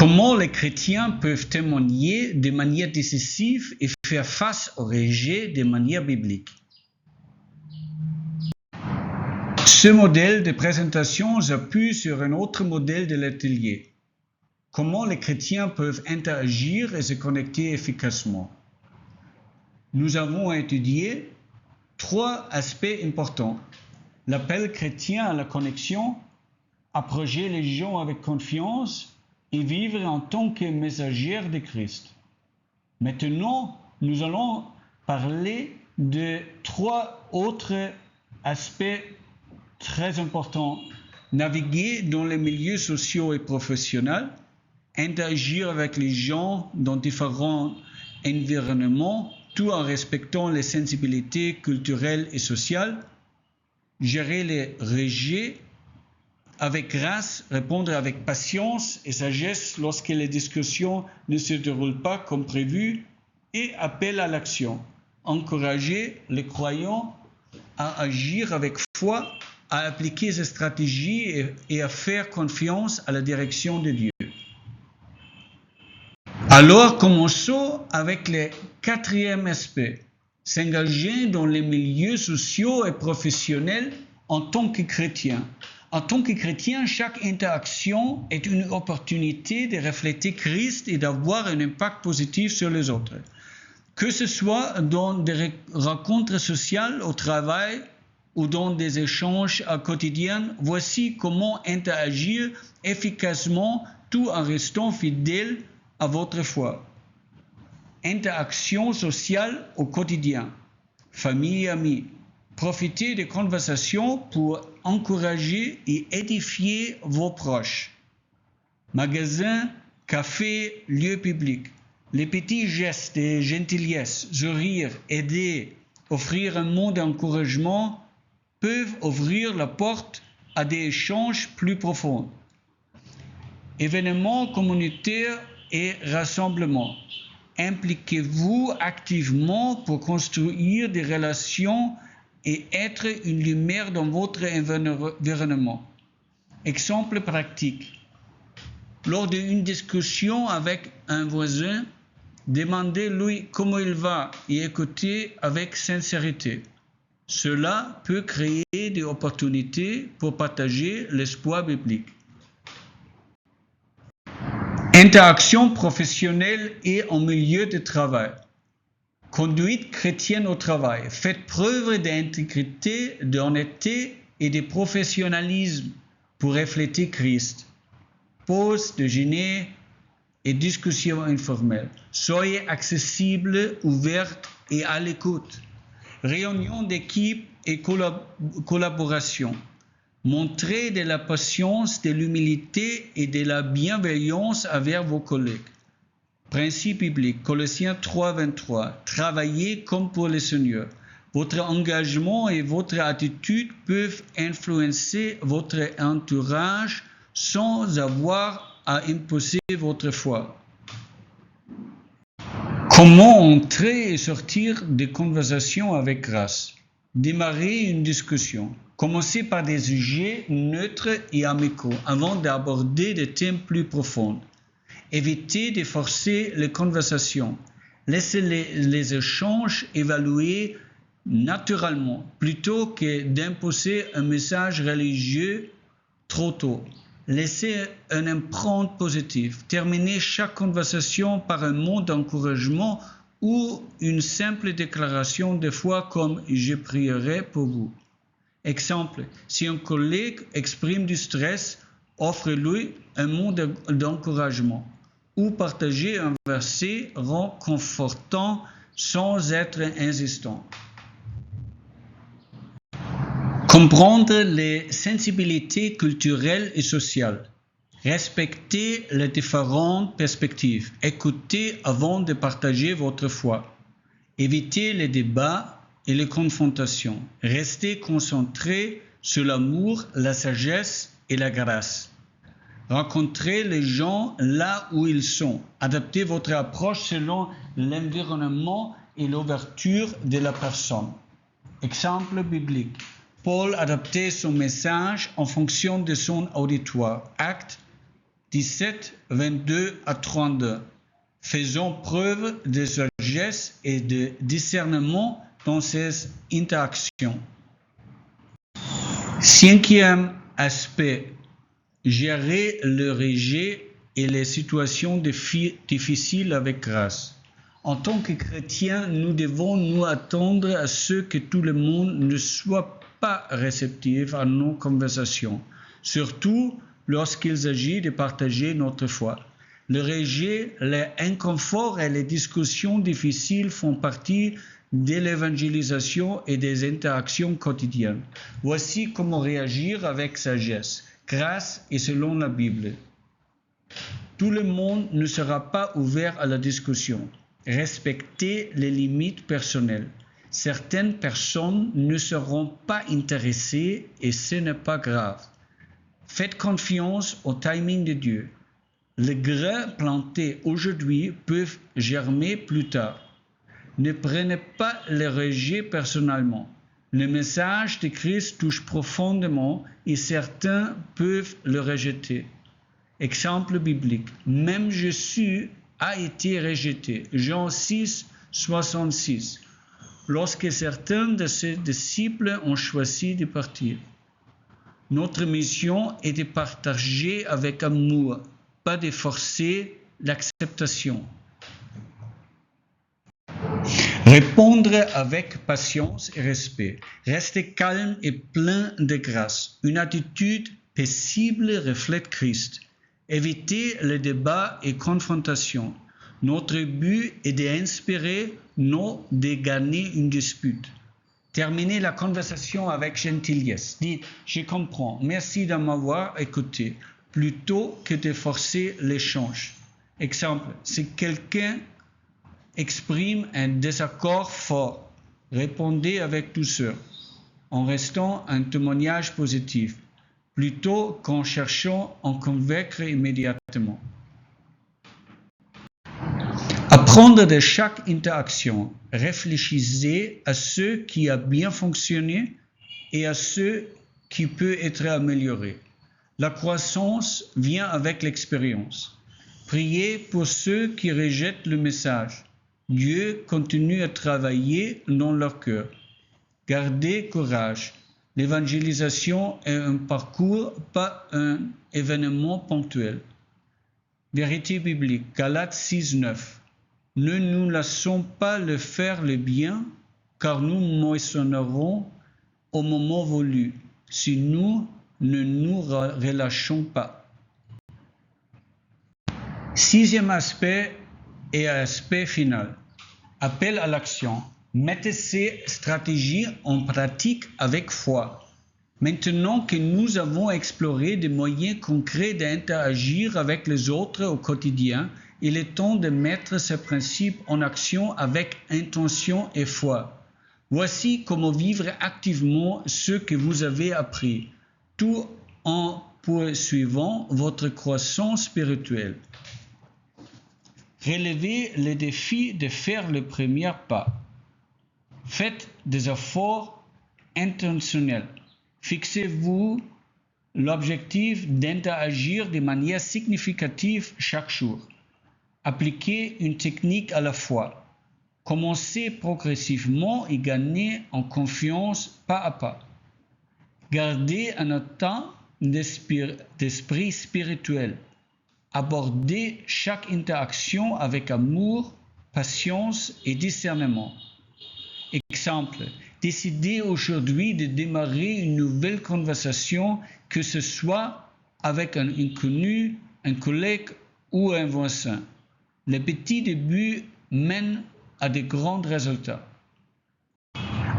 Comment les chrétiens peuvent témoigner de manière décisive et faire face au rejet de manière biblique? Ce modèle de présentation s'appuie sur un autre modèle de l'atelier. Comment les chrétiens peuvent interagir et se connecter efficacement? Nous avons étudié 3 aspects importants. L'appel chrétien à la connexion, approcher les gens avec confiance et vivre en tant que messagère de Christ. Maintenant, nous allons parler de 3 autres aspects très importants. Naviguer dans les milieux sociaux et professionnels, interagir avec les gens dans différents environnements, tout en respectant les sensibilités culturelles et sociales, gérer les rejets avec grâce, répondre avec patience et sagesse lorsque les discussions ne se déroulent pas comme prévu, et appel à l'action. Encourager les croyants à agir avec foi, à appliquer ces stratégies et à faire confiance à la direction de Dieu. Alors, commençons avec le 4e aspect, s'engager dans les milieux sociaux et professionnels en tant que chrétien. En tant que chrétien, chaque interaction est une opportunité de refléter Christ et d'avoir un impact positif sur les autres. Que ce soit dans des rencontres sociales au travail ou dans des échanges quotidiens, voici comment interagir efficacement tout en restant fidèle à votre foi. Interaction sociale au quotidien, famille et amis. Profitez des conversations pour encourager et édifier vos proches. Magasins, cafés, lieux publics. Les petits gestes de gentillesse, sourire, aider, offrir un mot d'encouragement peuvent ouvrir la porte à des échanges plus profonds. Événements communautaires et rassemblements. Impliquez-vous activement pour construire des relations et être une lumière dans votre environnement. Exemple pratique. Lors d'une discussion avec un voisin, demandez-lui comment il va et écoutez avec sincérité. Cela peut créer des opportunités pour partager l'espoir biblique. Interaction professionnelle et en milieu de travail. Conduite chrétienne au travail. Faites preuve d'intégrité, d'honnêteté et de professionnalisme pour refléter Christ. Pause, déjeuner et discussions informelles. Soyez accessible, ouverte et à l'écoute. Réunion d'équipe et collaboration. Montrez de la patience, de l'humilité et de la bienveillance envers vos collègues. Principe biblique, Colossiens 3, 23. Travaillez comme pour le Seigneur. Votre engagement et votre attitude peuvent influencer votre entourage sans avoir à imposer votre foi. Comment entrer et sortir des conversations avec grâce? Démarrer une discussion. Commencez par des sujets neutres et amicaux avant d'aborder des thèmes plus profonds. Évitez de forcer les conversations. Laissez les échanges évaluer naturellement plutôt que d'imposer un message religieux trop tôt. Laissez une empreinte positive. Terminez chaque conversation par un mot d'encouragement ou une simple déclaration de foi comme « Je prierai pour vous ». Exemple, si un collègue exprime du stress, offrez-lui un mot d'encouragement ou partagez un verset réconfortant sans être insistant. Comprendre les sensibilités culturelles et sociales. Respectez les différentes perspectives. Écoutez avant de partager votre foi. Évitez les débats et les confrontations. Restez concentré sur l'amour, la sagesse et la grâce. Rencontrez les gens là où ils sont. Adaptez votre approche selon l'environnement et l'ouverture de la personne. Exemple biblique. Paul adaptait son message en fonction de son auditoire. Actes 17, 22 à 32. Faisons preuve de sagesse et de discernement dans ces interactions. Cinquième aspect, gérer le rejet et les situations difficiles avec grâce. En tant que chrétiens, nous devons nous attendre à ce que tout le monde ne soit pas réceptif à nos conversations, surtout lorsqu'il s'agit de partager notre foi. Le rejet, l'inconfort et les discussions difficiles font partie de l'évangélisation et des interactions quotidiennes. Voici comment réagir avec sagesse, grâce et selon la Bible. Tout le monde ne sera pas ouvert à la discussion. Respectez les limites personnelles. Certaines personnes ne seront pas intéressées et ce n'est pas grave. Faites confiance au timing de Dieu. Les grains plantés aujourd'hui peuvent germer plus tard. Ne prenez pas le rejet personnellement. Le message de Christ touche profondément et certains peuvent le rejeter. Exemple biblique. Même Jésus a été rejeté. Jean 6, 66. Lorsque certains de ses disciples ont choisi de partir. Notre mission est de partager avec amour, pas de forcer l'acceptation. Répondre avec patience et respect. Rester calme et plein de grâce. Une attitude paisible reflète Christ. Éviter les débats et confrontations. Notre but est d'inspirer, non de gagner une dispute. Terminez la conversation avec gentillesse. Dites « Je comprends, merci de m'avoir écouté » plutôt que de forcer l'échange. Exemple, si quelqu'un exprime un désaccord fort, répondez avec douceur, en restant un témoignage positif, plutôt qu'en cherchant à en convaincre immédiatement. Apprendre de chaque interaction, réfléchissez à ce qui a bien fonctionné et à ce qui peut être amélioré. La croissance vient avec l'expérience. Priez pour ceux qui rejettent le message. Dieu continue à travailler dans leur cœur. Gardez courage. L'évangélisation est un parcours, pas un événement ponctuel. Vérité biblique, Galates 6, 9. Ne nous laissons pas le faire le bien, car nous moissonnerons au moment voulu, si nous ne nous relâchons pas. Sixième aspect et aspect final. Appel à l'action. Mettez ces stratégies en pratique avec foi. Maintenant que nous avons exploré des moyens concrets d'interagir avec les autres au quotidien, il est temps de mettre ces principes en action avec intention et foi. Voici comment vivre activement ce que vous avez appris, tout en poursuivant votre croissance spirituelle. Relevez le défi de faire le premier pas. Faites des efforts intentionnels. Fixez-vous l'objectif d'interagir de manière significative chaque jour. Appliquez une technique à la fois. Commencez progressivement et gagnez en confiance pas à pas. Gardez un état d'esprit spirituel. Abordez chaque interaction avec amour, patience et discernement. Exemple, décidez aujourd'hui de démarrer une nouvelle conversation, que ce soit avec un inconnu, un collègue ou un voisin. Les petits débuts mènent à de grands résultats.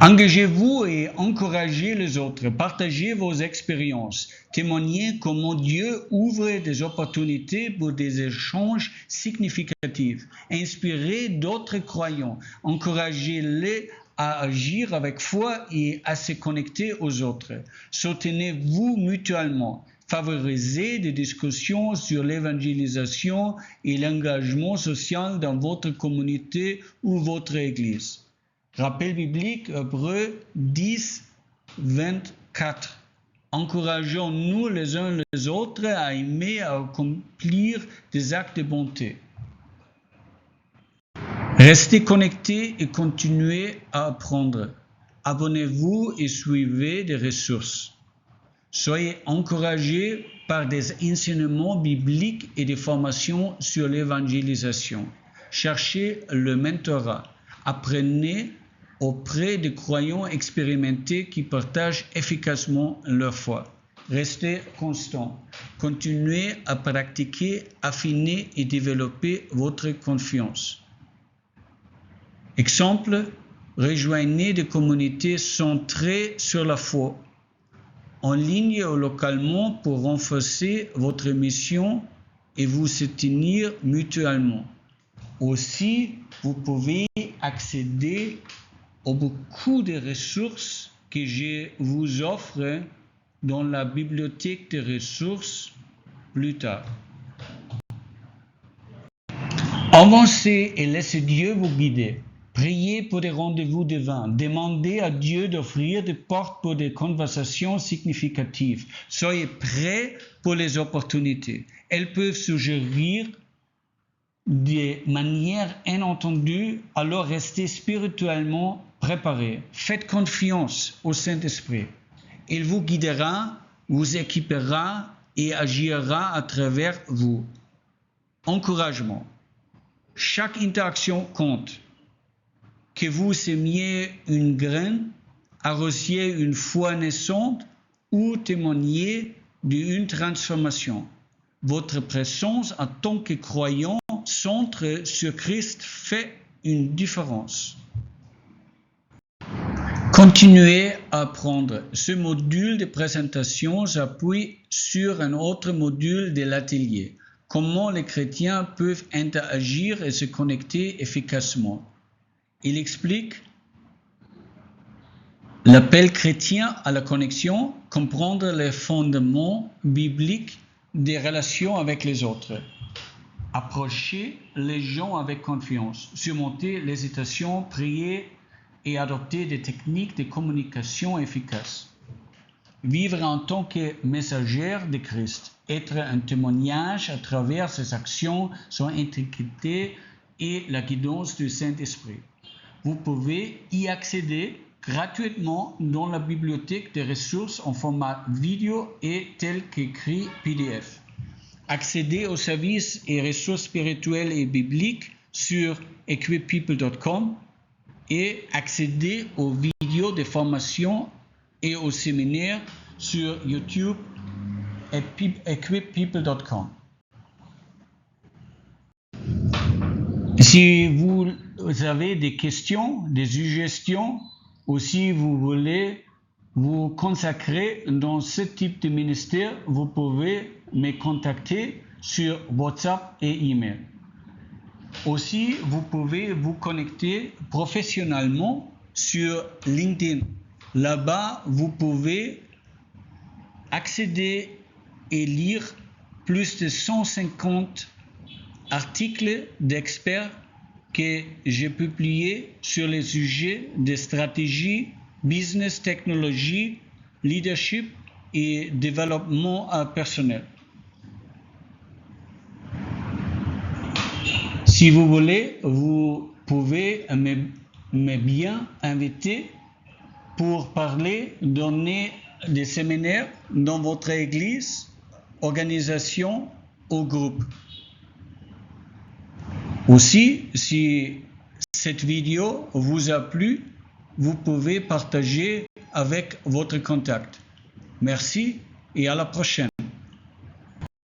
Engagez-vous et encouragez les autres. Partagez vos expériences. Témoignez comment Dieu ouvre des opportunités pour des échanges significatifs. Inspirez d'autres croyants. Encouragez-les à agir avec foi et à se connecter aux autres. Soutenez-vous mutuellement. Favorisez des discussions sur l'évangélisation et l'engagement social dans votre communauté ou votre église. Rappel biblique, Hébreux 10, 24. Encourageons-nous les uns les autres à aimer, à accomplir des actes de bonté. Restez connectés et continuez à apprendre. Abonnez-vous et suivez des ressources. Soyez encouragés par des enseignements bibliques et des formations sur l'évangélisation. Cherchez le mentorat. Apprenez auprès de croyants expérimentés qui partagent efficacement leur foi. Restez constants. Continuez à pratiquer, affiner et développer votre confiance. Exemple, rejoignez des communautés centrées sur la foi, en ligne ou localement pour renforcer votre mission et vous soutenir mutuellement. Aussi, vous pouvez accéder à beaucoup de ressources que je vous offre dans la bibliothèque de ressources plus tard. Avancez et laissez Dieu vous guider. Priez pour des rendez-vous divins. Demandez à Dieu d'offrir des portes pour des conversations significatives. Soyez prêts pour les opportunités. Elles peuvent suggérir de manière inattendues, alors restez spirituellement préparés. Faites confiance au Saint-Esprit. Il vous guidera, vous équipera et agira à travers vous. Encouragement. Chaque interaction compte. Que vous sémiez une graine, arrosiez une foi naissante ou témoigniez d'une transformation. Votre présence en tant que croyant centré sur Christ fait une différence. Continuez à apprendre. Ce module de présentation s'appuie sur un autre module de l'atelier. Comment les chrétiens peuvent interagir et se connecter efficacement. Il explique l'appel chrétien à la connexion, comprendre les fondements bibliques des relations avec les autres, approcher les gens avec confiance, surmonter l'hésitation, prier et adopter des techniques de communication efficaces. Vivre en tant que messager de Christ, être un témoignage à travers ses actions, son intégrité et la guidance du Saint-Esprit. Vous pouvez y accéder gratuitement dans la bibliothèque des ressources en format vidéo et tel qu'écrit PDF. Accédez aux services et ressources spirituelles et bibliques sur equippeople.com et accédez aux vidéos de formation et aux séminaires sur YouTube et equippeople.com. Si vous avez des questions, des suggestions, ou si vous voulez vous consacrer dans ce type de ministère, vous pouvez me contacter sur WhatsApp et email. Aussi, vous pouvez vous connecter professionnellement sur LinkedIn. Là-bas, vous pouvez accéder et lire plus de 150 articles d'experts que j'ai publiés sur les sujets de stratégie, business, technologie, leadership et développement personnel. Si vous voulez, vous pouvez me bien inviter pour parler, donner des séminaires dans votre église, organisation ou groupe. Aussi, si cette vidéo vous a plu, vous pouvez partager avec votre contact. Merci et à la prochaine.